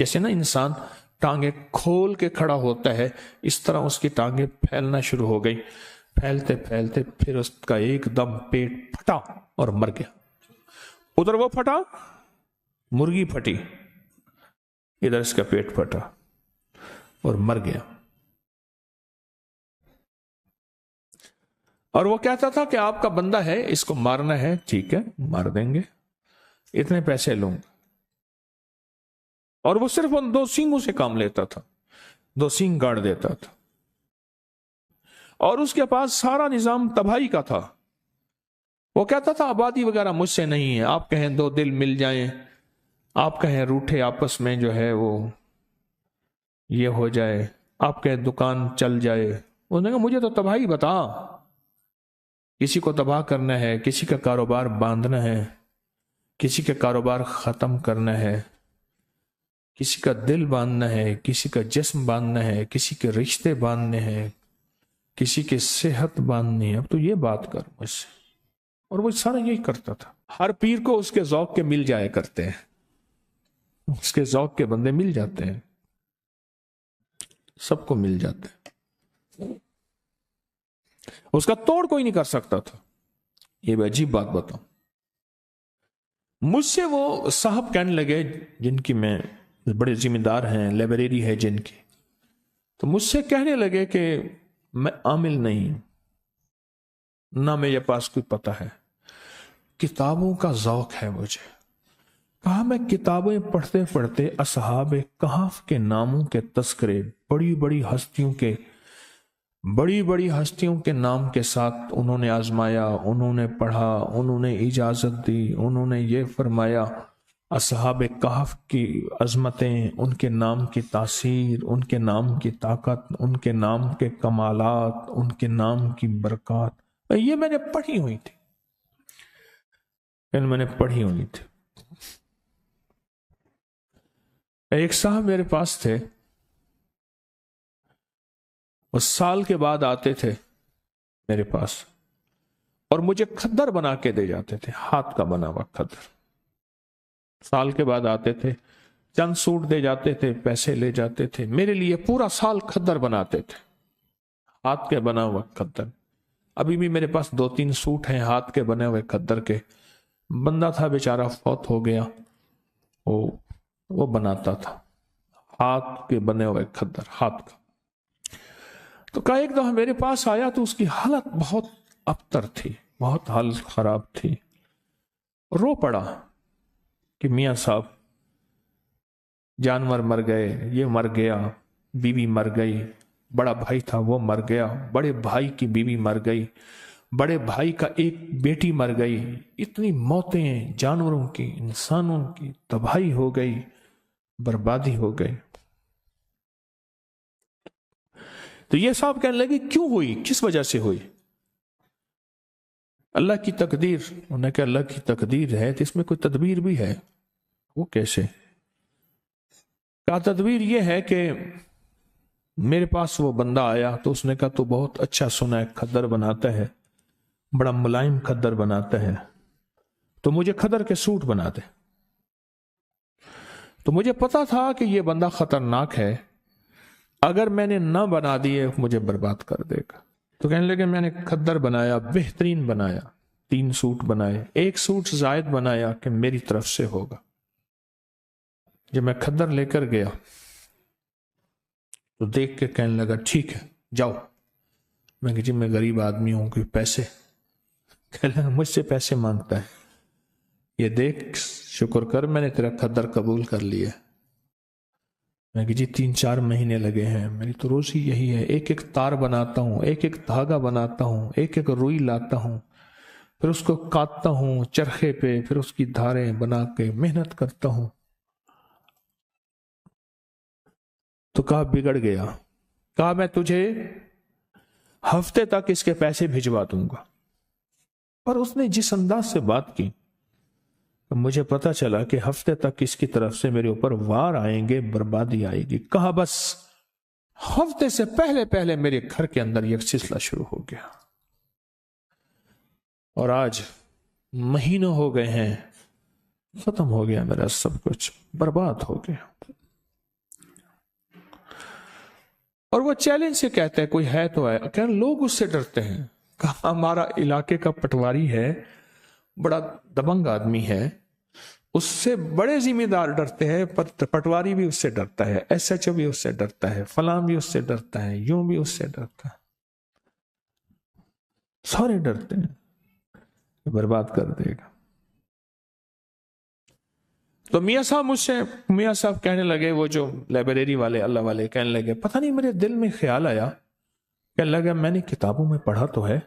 جیسے نا انسان ٹانگیں کھول کے کھڑا ہوتا ہے، اس طرح اس کی ٹانگیں پھیلنا شروع ہو گئی، پھیلتے پھیلتے پھر اس کا ایک دم پیٹ پھٹا اور مر گیا۔ ادھر وہ پھٹا، مرغی پھٹی، ادھر اس کا پیٹ پھٹا اور مر گیا۔ اور وہ کہتا تھا کہ آپ کا بندہ ہے، اس کو مارنا ہے، ٹھیک ہے مار دیں گے، اتنے پیسے لوں گا۔ اور وہ صرف ان 2 سینگوں سے کام لیتا تھا، 2 سینگ گاڑ دیتا تھا، اور اس کے پاس سارا نظام تباہی کا تھا۔ وہ کہتا تھا آبادی وغیرہ مجھ سے نہیں ہے، آپ کہیں 2 دل مل جائیں، آپ کہیں روٹھے آپس میں جو ہے وہ یہ ہو جائے، آپ کہیں دکان چل جائے۔ انہوں نے کہا مجھے تو تباہی بتا، کسی کو تباہ کرنا ہے، کسی کا کاروبار باندھنا ہے، کسی کا کاروبار ختم کرنا ہے، کسی کا دل باندھنا ہے، کسی کا جسم باندھنا ہے، کسی کے رشتے باندھنے ہیں، کسی کی صحت باندھنی ہے، اب تو یہ بات کر مجھ سے۔ اور وہ سارا یہی کرتا تھا۔ ہر پیر کو اس کے ذوق کے مل جایا کرتے ہیں، اس کے ذوق کے بندے مل جاتے ہیں، سب کو مل جاتے ہیں، اس کا توڑ کوئی نہیں کر سکتا تھا۔ یہ بھی عجیب بات بتاؤں، مجھ سے وہ صاحب کہنے لگے جن کی میں بڑے ذمہ دار ہیں، لائبریری ہے جن کی، تو مجھ سے کہنے لگے کہ میں عامل نہیں، نہ میرے پاس کوئی پتہ ہے، کتابوں کا ذوق ہے مجھے۔ کہا میں کتابیں پڑھتے پڑھتے اصحاب کہف کے ناموں کے تذکرے، بڑی بڑی ہستیوں کے نام کے ساتھ انہوں نے آزمایا، انہوں نے پڑھا، انہوں نے اجازت دی، انہوں نے یہ فرمایا، اصحاب کہف کی عظمتیں، ان کے نام کی تاثیر، ان کے نام کی طاقت، ان کے نام کے کمالات، ان کے نام کی برکات، یہ میں نے پڑھی ہوئی تھی، ایک صاحب میرے پاس تھے، وہ سال کے بعد آتے تھے میرے پاس اور مجھے کھدر بنا کے دے جاتے تھے، ہاتھ کا بنا ہوا کھدر۔ سال کے بعد آتے تھے، چند سوٹ دے جاتے تھے، پیسے لے جاتے تھے، میرے لیے پورا سال کھدر بناتے تھے، ہاتھ کے بنا ہوا کھدر۔ ابھی بھی میرے پاس 2-3 سوٹ ہیں ہاتھ کے بنے ہوئے کھدر کے۔ بندہ تھا بیچارہ، فوت ہو گیا، وہ بناتا تھا ہاتھ کے بنے ہوئے کھدر، ہاتھ کا۔ تو کہا ایک دفعہ میرے پاس آیا تو اس کی حالت بہت ابتر تھی، بہت حالت خراب تھی، رو پڑا کہ میاں صاحب جانور مر گئے، یہ مر گیا، بیوی مر گئی، بڑا بھائی تھا وہ مر گیا، بڑے بھائی کی بیوی مر گئی، بڑے بھائی کا ایک بیٹی مر گئی، اتنی موتیں، جانوروں کی، انسانوں کی تباہی ہو گئی، بربادی ہو گئی۔ تو یہ صاحب کہنے لگے کیوں ہوئی، کس وجہ سے ہوئی؟ اللہ کی تقدیر۔ انہوں نے کہا اللہ کی تقدیر ہے تو اس میں کوئی تدبیر بھی ہے؟ وہ کیسے؟ کہا تدبیر یہ ہے کہ میرے پاس وہ بندہ آیا تو اس نے کہا تو بہت اچھا سنا ہے، کھدر بناتا ہے، بڑا ملائم کھدر بناتا ہے، تو مجھے کھدر کے سوٹ بنا دے۔ تو مجھے پتا تھا کہ یہ بندہ خطرناک ہے، اگر میں نے نہ بنا دیے مجھے برباد کر دے گا۔ تو کہنے لگے میں نے کھدر بنایا، بہترین بنایا، 3 سوٹ بنائے، 1 سوٹ زائد بنایا کہ میری طرف سے ہوگا۔ جب میں کھدر لے کر گیا تو دیکھ کے کہنے لگا ٹھیک ہے جاؤ۔ میں کہ جی میں غریب آدمی ہوں، کوئی پیسے؟ کہنے لگا مجھ سے پیسے مانگتا ہے، یہ دیکھ شکر کر میں نے تیرا کھدر قبول کر لیا۔ میں کہ جی 3-4 مہینے لگے ہیں، میری تو روزی یہی ہے، ایک ایک تار بناتا ہوں، ایک ایک دھاگا بناتا ہوں، ایک ایک روئی لاتا ہوں، پھر اس کو کاٹتا ہوں چرخے پہ، پھر اس کی دھاریں بنا کے محنت کرتا ہوں۔ تو کہا بگڑ گیا، کہا میں تجھے ہفتے تک اس کے پیسے بھجوا دوں گا۔ اور اس نے جس انداز سے بات کی مجھے پتا چلا کہ ہفتے تک اس کی طرف سے میرے اوپر وار آئیں گے، بربادی آئے گی۔ کہا بس ہفتے سے پہلے میرے گھر کے اندر یہ سلسلہ شروع ہو گیا، اور آج مہینوں ہو گئے ہیں، ختم ہو گیا، میرا سب کچھ برباد ہو گیا۔ اور وہ چیلنج سے کہتا ہے کوئی ہے تو ہے، کہ لوگ اس سے ڈرتے ہیں، کہا ہمارا علاقے کا پٹواری ہے، بڑا دبنگ آدمی ہے، اس سے بڑے ذمہ دار ڈرتے ہیں، پٹواری بھی اس سے ڈرتا ہے، ایس ایچ او بھی اس سے ڈرتا ہے، فلاں بھی اس سے ڈرتا ہے، یوں بھی اس سے ڈرتا ہے، سارے ڈرتے ہیں، برباد کر دے گا۔ تو میاں صاحب کہنے لگے، وہ جو لائبریری والے اللہ والے کہنے لگے، پتہ نہیں میرے دل میں خیال آیا، کہنے لگا میں نے کتابوں میں پڑھا تو ہے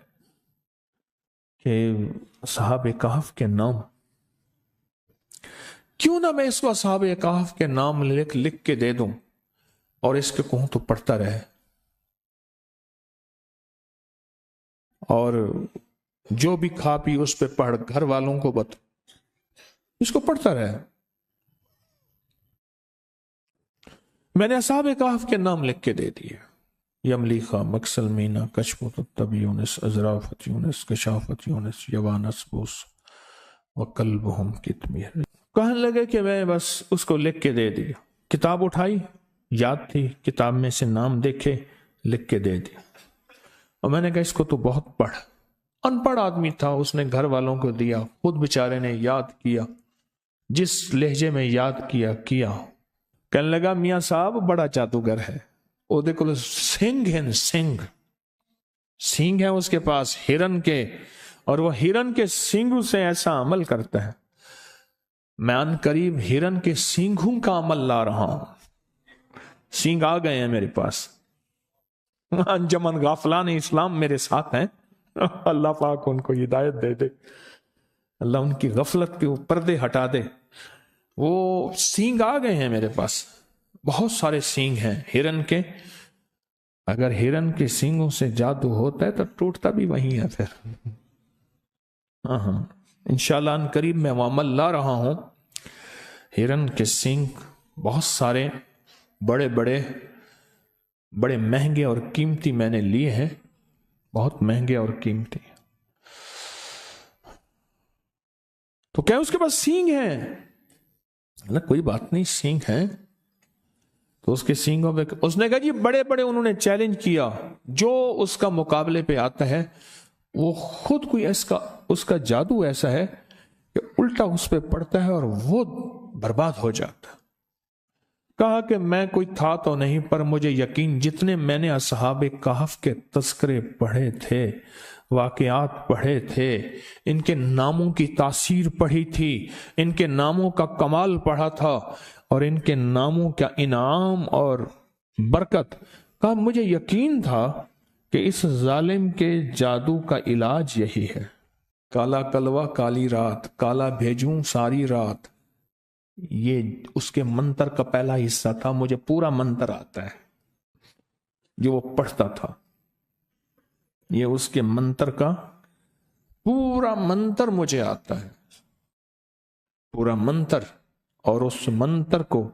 کہ اصحاب کہف کے نام، کیوں نہ میں اس کو اصحاب کہف کے نام لکھ کے دے دوں اور اس کے کہوں تو پڑھتا رہے، اور جو بھی کھا پی اس پہ پڑھ، گھر والوں کو اس کو پڑھتا رہے۔ میں نے اصحاب کہف کے نام لکھ کے دے دیے، یملیخا، مکسلمینا، کشفت الطب یونس، ازرافت یونس، کشافت یونس، یوانس بوس وقلبہم کتمیر۔ کہنے لگے کہ میں بس اس کو لکھ کے دے دیا، کتاب اٹھائی، یاد تھی، کتاب میں سے نام دیکھے، لکھ کے دے دیا، اور میں نے کہا اس کو تو بہت پڑھ۔ ان پڑھ آدمی تھا، اس نے گھر والوں کو دیا، خود بیچارے نے یاد کیا، جس لہجے میں یاد کیا۔ کہنے لگا میاں صاحب بڑا جادوگر ہے، وہ دیکھو سنگ ہے، سینگ ہے اس کے پاس ہرن کے، اور وہ ہرن کے سینگوں سے ایسا عمل کرتا ہے، میں ان قریب ہرن کے سینگوں کا عمل لا رہا ہوں، سینگ آ گئے ہیں میرے پاس، انجمن غافلان اسلام میرے ساتھ ہیں، اللہ پاک ان کو ہدایت دے دے، اللہ ان کی غفلت کے پردے ہٹا دے، وہ سینگ آ گئے ہیں میرے پاس، بہت سارے سینگ ہیں ہرن کے، اگر ہرن کے سینگوں سے جادو ہوتا ہے تو ٹوٹتا بھی وہیں ہے پھر۔ ہاں انشاءاللہ ان قریب میں وہ عمل لا رہا ہوں، ہرن کے سینگ بہت سارے، بڑے مہنگے اور قیمتی میں نے لیے ہیں، بہت مہنگے اور قیمتی۔ تو کیا اس کے پاس سینگ ہیں؟ کوئی بات نہیں، سینگ ہیں تو اس کے سینگوں پہ اس نے کہا جی بڑے انہوں نے چیلنج کیا، جو اس کا مقابلے پہ آتا ہے وہ خود کوئی اس کا جادو ایسا ہے کہ الٹا اس پہ پڑتا ہے اور وہ برباد ہو جاتا ہے۔ کہا کہ میں کوئی تھا تو نہیں، پر مجھے یقین، جتنے میں نے اصحاب کہف کے تذکرے پڑھے تھے، واقعات پڑھے تھے، ان کے ناموں کی تاثیر پڑھی تھی، ان کے ناموں کا کمال پڑھا تھا، اور ان کے ناموں کا انعام اور برکت کا مجھے یقین تھا کہ اس ظالم کے جادو کا علاج یہی ہے، کالا کلوہ کالی رات، کالا بھیجوں ساری رات، یہ اس کے منتر کا پہلا حصہ تھا، مجھے پورا منتر آتا ہے جو وہ پڑھتا تھا، یہ اس کے منتر کا پورا منتر مجھے آتا ہے، پورا منتر، اور اس منتر کو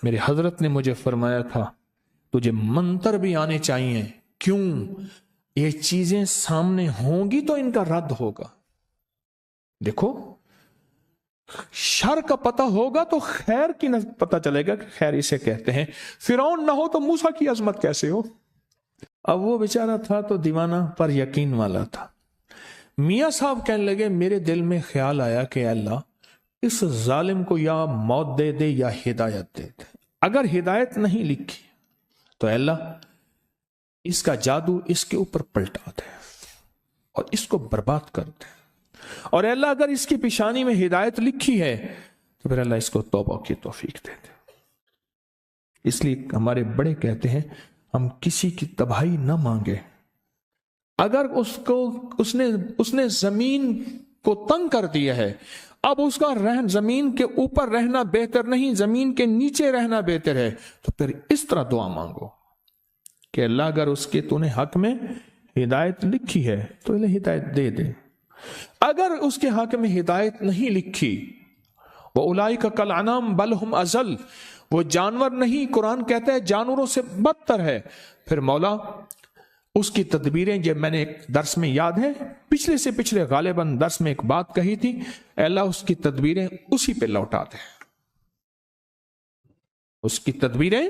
میرے حضرت نے مجھے فرمایا تھا تجھے منتر بھی آنے چاہیے، کیوں؟ یہ چیزیں سامنے ہوں گی تو ان کا رد ہوگا، دیکھو شر کا پتہ ہوگا تو خیر کی نہ پتہ چلے گا کہ خیر اسے کہتے ہیں، فرعون نہ ہو تو موسیٰ کی عظمت کیسے ہو؟ اب وہ بیچارہ تھا تو دیوانہ پر یقین والا تھا۔ میاں صاحب کہنے لگے میرے دل میں خیال آیا کہ اللہ اس ظالم کو یا موت دے دے یا ہدایت دے دے، اگر ہدایت نہیں لکھی تو اللہ اس کا جادو اس کے اوپر پلٹا دے اور اس کو برباد کر دے، اور اللہ اگر اس کی پیشانی میں ہدایت لکھی ہے تو پھر اللہ اس کو توبہ کی توفیق دے دے۔ اس لیے ہمارے بڑے کہتے ہیں ہم کسی کی تباہی نہ مانگے، اگر اس نے زمین کو تنگ کر دیا ہے، اب اس کا زمین کے اوپر رہنا بہتر نہیں، زمین کے نیچے رہنا بہتر ہے، تو پھر اس طرح دعا مانگو کہ اللہ اگر اس کے تو نے حق میں ہدایت لکھی ہے تو اللہ ہدایت دے دے، اگر اس کے حق میں ہدایت نہیں لکھی، وَأُولَئِكَ كَالْأَنْعَامِ بَلْ هُمْ أَضَلُّ، وہ جانور نہیں، قرآن کہتا ہے جانوروں سے بدتر ہے۔ پھر مولا اس کی تدبیریں، جب میں نے ایک درس میں یاد ہے پچھلے سے پچھلے غالباً درس میں ایک بات کہی تھی، اے اللہ اس کی تدبیریں اسی پہ لوٹا دے، اس کی تدبیریں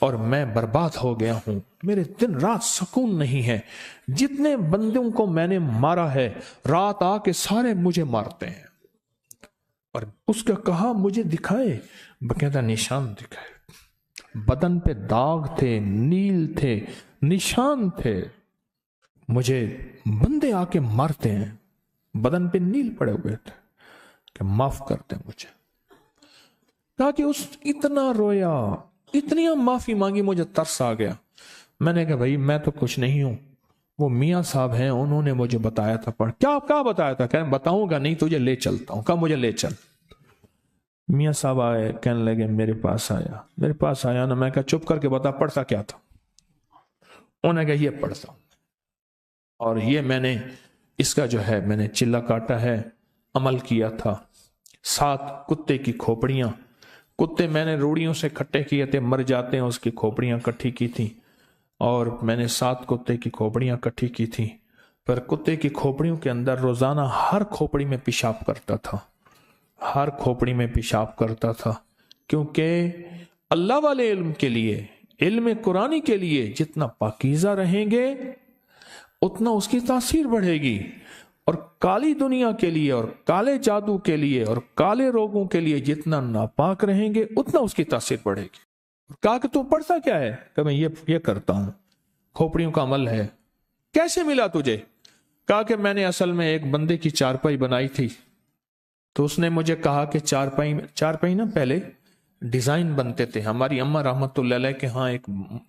اور میں برباد ہو گیا ہوں، میرے دن رات سکون نہیں ہے، جتنے بندوں کو میں نے مارا ہے رات آ کے سارے مجھے مارتے ہیں۔ اور اس کا کہا مجھے دکھائے، باقاعدہ نشان دکھائے، بدن پہ داغ تھے، نیل تھے، نشان تھے، مجھے بندے آ کے مارتے ہیں، بدن پہ نیل پڑے ہوئے تھے کہ معاف کر دیں مجھے۔ کہا کہ اس اتنا رویا، اتنی معافی مانگی، مجھے ترس آ گیا۔ میں نے کہا بھائی میں تو کچھ نہیں ہوں، وہ میاں صاحب ہیں، انہوں نے مجھے بتایا تھا۔ پڑھ کیا بتایا تھا؟ کہنے بتاؤں گا نہیں، تجھے لے چلتا ہوں۔ کہا مجھے لے چل۔ میاں صاحب آئے، کہنے لگے میرے پاس آیا نا، میں کہا چپ کر کے بتا پڑھتا کیا تھا؟ انہوں نے کہا یہ پڑھتا ہوں، اور یہ میں نے اس کا جو ہے میں نے چلا کاٹا ہے، عمل کیا تھا۔ 7 کتے کی کھوپڑیاں، کتے میں نے روڑیوں سے کھٹے کیے تھے، مر جاتے ہیں، اس کی کھوپڑیاں کٹھی کی تھی، اور میں نے 7 کتے کی کھوپڑیاں کٹھی کی تھی۔ پر کتے کی کھوپڑیوں کے اندر روزانہ ہر کھوپڑی میں پیشاب کرتا تھا، ہر کھوپڑی میں پیشاب کرتا تھا، کیونکہ اللہ والے علم کے لیے، علم قرآنی کے لیے جتنا پاکیزہ رہیں گے اتنا اس کی تاثیر بڑھے گی، اور کالی دنیا کے لیے اور کالے جادو کے لیے اور کالے روگوں کے لیے جتنا ناپاک رہیں گے اتنا اس کی تاثیر بڑھے گی۔ کہا کہ تو پڑھتا کیا ہے؟ کہ میں یہ کرتا ہوں، کھوپڑیوں کا عمل ہے۔ کیسے ملا تجھے؟ کہا کہ میں نے اصل میں ایک بندے کی چارپائی بنائی تھی، تو اس نے مجھے کہا کہ چارپائی نا پہلے ڈیزائن بنتے تھے، ہماری اماں رحمت اللہ علیہ کے ہاں ایک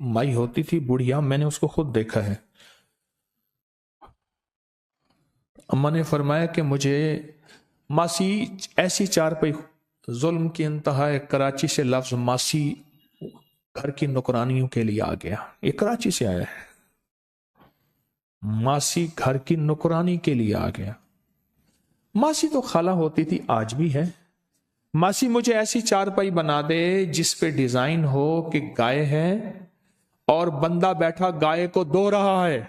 مائی ہوتی تھی بڑھیا، میں نے اس کو خود دیکھا ہے۔ اماں نے فرمایا کہ مجھے ماسی ایسی چارپائی، ظلم کی انتہا ہے، کراچی سے لفظ ماسی گھر کی نوکرانیوں کے لیے آ گیا، یہ کراچی سے آیا ہے، ماسی گھر کی نوکرانی کے لیے آ گیا۔ ماسی تو خالہ ہوتی تھی، آج بھی ہے۔ ماسی مجھے ایسی چارپائی بنا دے جس پہ ڈیزائن ہو کہ گائے ہے اور بندہ بیٹھا گائے کو دو رہا ہے۔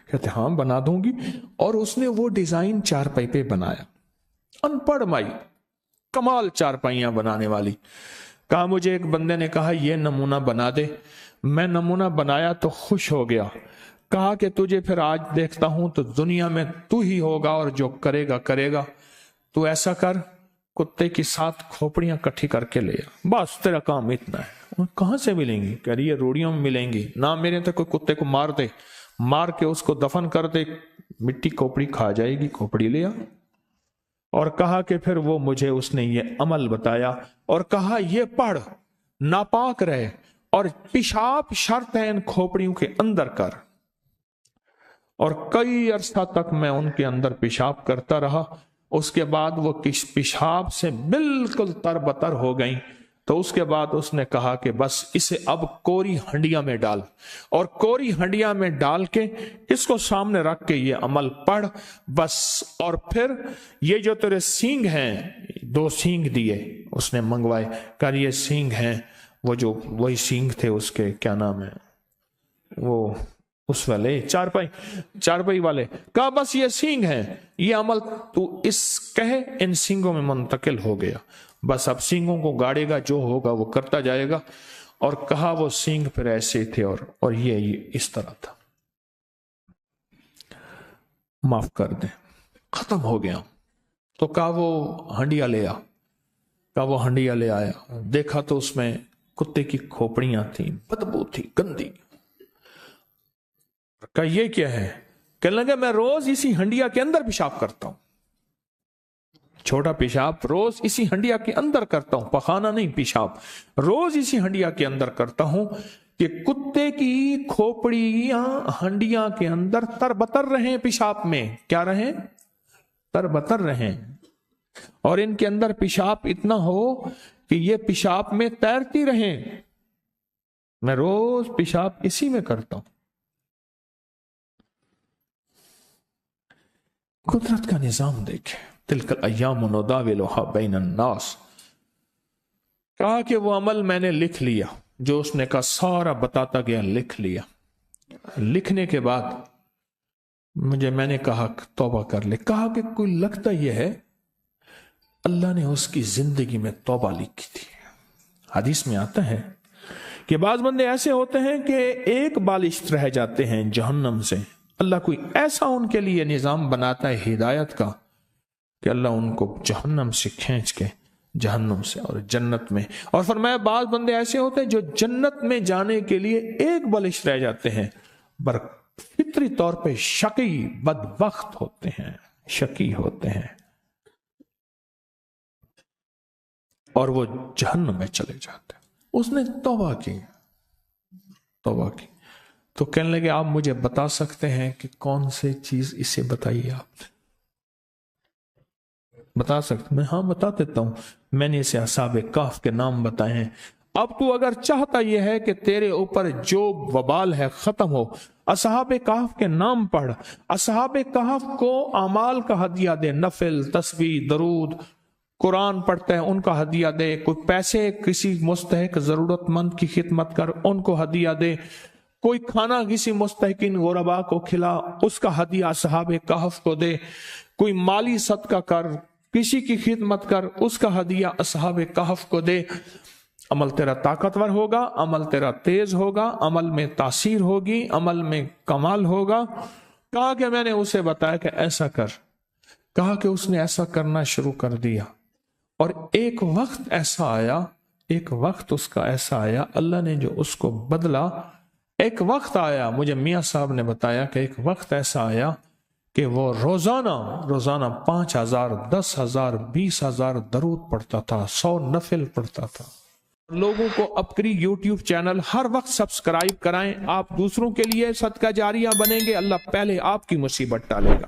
کہتے ہاں بنا دوں گی، اور اس نے وہ ڈیزائن چارپائی پہ بنایا۔ ان پڑھ مائی، کمال چارپائیاں بنانے والی۔ کہا مجھے ایک بندے نے کہا یہ نمونہ بنا دے، میں نمونہ بنایا تو خوش ہو گیا۔ کہا کہ تجھے پھر آج دیکھتا ہوں تو دنیا میں تو ہی ہوگا، اور جو کرے گا، تو ایسا کر کتے کی 7 کھوپڑیاں کٹھی کر کے لے آ، بس تیرا کام اتنا ہے۔ کہاں سے ملیں گی؟ کہہ رہی ہے روڑیوں میں ملیں گی، نہ میرے تو کوئی کتے کو مار دے، مار کے اس کو دفن کر دے، مٹی کھوپڑی کھا جائے گی، کھوپڑی لے آ۔ اور کہا کہ پھر وہ مجھے اس نے یہ عمل بتایا، اور کہا یہ پڑھ، ناپاک رہے، اور پیشاب شرط ہے ان کھوپڑیوں کے اندر کر۔ اور کئی عرصہ تک میں ان کے اندر پیشاب کرتا رہا، اس کے بعد وہ پیشاب سے بالکل تربتر ہو گئیں۔ تو اس کے بعد اس نے کہا کہ بس اسے اب کوری ہنڈیا میں ڈال، اور کوری ہنڈیا میں ڈال کے اس کو سامنے رکھ کے یہ عمل پڑھ بس۔ اور پھر یہ جو تیرے سینگ ہیں، 2 سینگ دیے اس نے منگوائے، کہا یہ سینگ ہیں، وہ جو وہی سینگ تھے اس کے، کیا نام ہے وہ، اس والے چارپائی والے۔ کہا بس یہ سینگ ہیں، یہ عمل تو اس کہے ان سینگوں میں منتقل ہو گیا، بس اب سینگوں کو گاڑے گا، جو ہوگا وہ کرتا جائے گا۔ اور کہا وہ سینگ پھر ایسے تھے، اور یہ اس طرح تھا، معاف کر دیں، ختم ہو گیا۔ تو کہا وہ ہنڈیا لے آ، کہا وہ ہنڈیا لے آیا، دیکھا تو اس میں کتے کی کھوپڑیاں تھیں، بدبو تھی، گندی۔ کہا یہ کیا ہے؟ کہنے لگا میں روز اسی ہنڈیا کے اندر پیشاب کرتا ہوں، چھوٹا پیشاب روز اسی ہنڈیا کے اندر کرتا ہوں، پخانہ نہیں، پیشاب روز اسی ہنڈیا کے اندر کرتا ہوں کہ کتے کی کھوپڑیاں ہنڈیا کے اندر تربتر رہیں، پیشاب میں کیا رہیں؟ تربتر رہیں، اور ان کے اندر پیشاب اتنا ہو کہ یہ پیشاب میں تیرتی رہیں۔ میں روز پیشاب اسی میں کرتا ہوں۔ قدرت کا نظام دیکھیں، تلک الایام نداولها بین الناس۔ کہا کہ وہ عمل میں نے لکھ لیا، جو اس نے کہا سارا بتاتا گیا، لکھ لیا۔ لکھنے کے بعد میں نے کہا توبہ کر لے۔ کہا کہ کوئی لگتا یہ ہے اللہ نے اس کی زندگی میں توبہ لکھی تھی، حدیث میں آتا ہے کہ بعض بندے ایسے ہوتے ہیں کہ ایک بالشت رہ جاتے ہیں جہنم سے، اللہ کوئی ایسا ان کے لیے نظام بناتا ہے ہدایت کا کہ اللہ ان کو جہنم سے کھینچ کے جہنم سے اور جنت میں، اور فرمایا بعض بندے ایسے ہوتے ہیں جو جنت میں جانے کے لیے ایک بالشت رہ جاتے ہیں، پر فطری طور پہ شقی بدبخت ہوتے ہیں، شقی ہوتے ہیں، اور وہ جہنم میں چلے جاتے ہیں۔ اس نے توبہ کی تو کہنے لگے آپ مجھے بتا سکتے ہیں کہ کون سی چیز، اسے بتائیے، آپ بتا سکتے؟ میں ہاں بتا دیتا ہوں، میں نے اسے اصحاب کہف کے نام بتائے ہیں۔ اب تو اگر چاہتا یہ ہے کہ تیرے اوپر جو وبال ہے ختم ہو، اصحاب کہف کے نام پڑھ، اصحاب کہف کو اعمال کا ہدیہ دے، نفل، تسبیح، درود، قرآن پڑھتے ہیں ان کا ہدیہ دے، کوئی پیسے کسی مستحق ضرورت مند کی خدمت کر ان کو ہدیہ دے، کوئی کھانا کسی مستحقین غربا کو کھلا اس کا ہدیہ اصحاب کہف کو دے، کوئی مالی صدقہ کر، کسی کی خدمت کر اس کا ہدیہ اصحاب کہف کو دے۔ عمل تیرا طاقتور ہوگا، عمل تیرا تیز ہوگا، عمل میں تاثیر ہوگی، عمل میں کمال ہوگا۔ کہا کہ میں نے اسے بتایا کہ ایسا کر، کہا کہ اس نے ایسا کرنا شروع کر دیا، اور ایک وقت ایسا آیا، ایک وقت اس کا ایسا آیا، اللہ نے جو اس کو بدلا، ایک وقت آیا، مجھے میاں صاحب نے بتایا کہ ایک وقت ایسا آیا کہ وہ روزانہ 5,000 10,000 20,000 درود پڑھتا تھا، 100 نفل پڑھتا تھا۔ لوگوں کو اپنی یوٹیوب چینل ہر وقت سبسکرائب کرائیں، آپ دوسروں کے لیے صدقہ جاریہ بنیں گے، اللہ پہلے آپ کی مصیبت ٹالے گا۔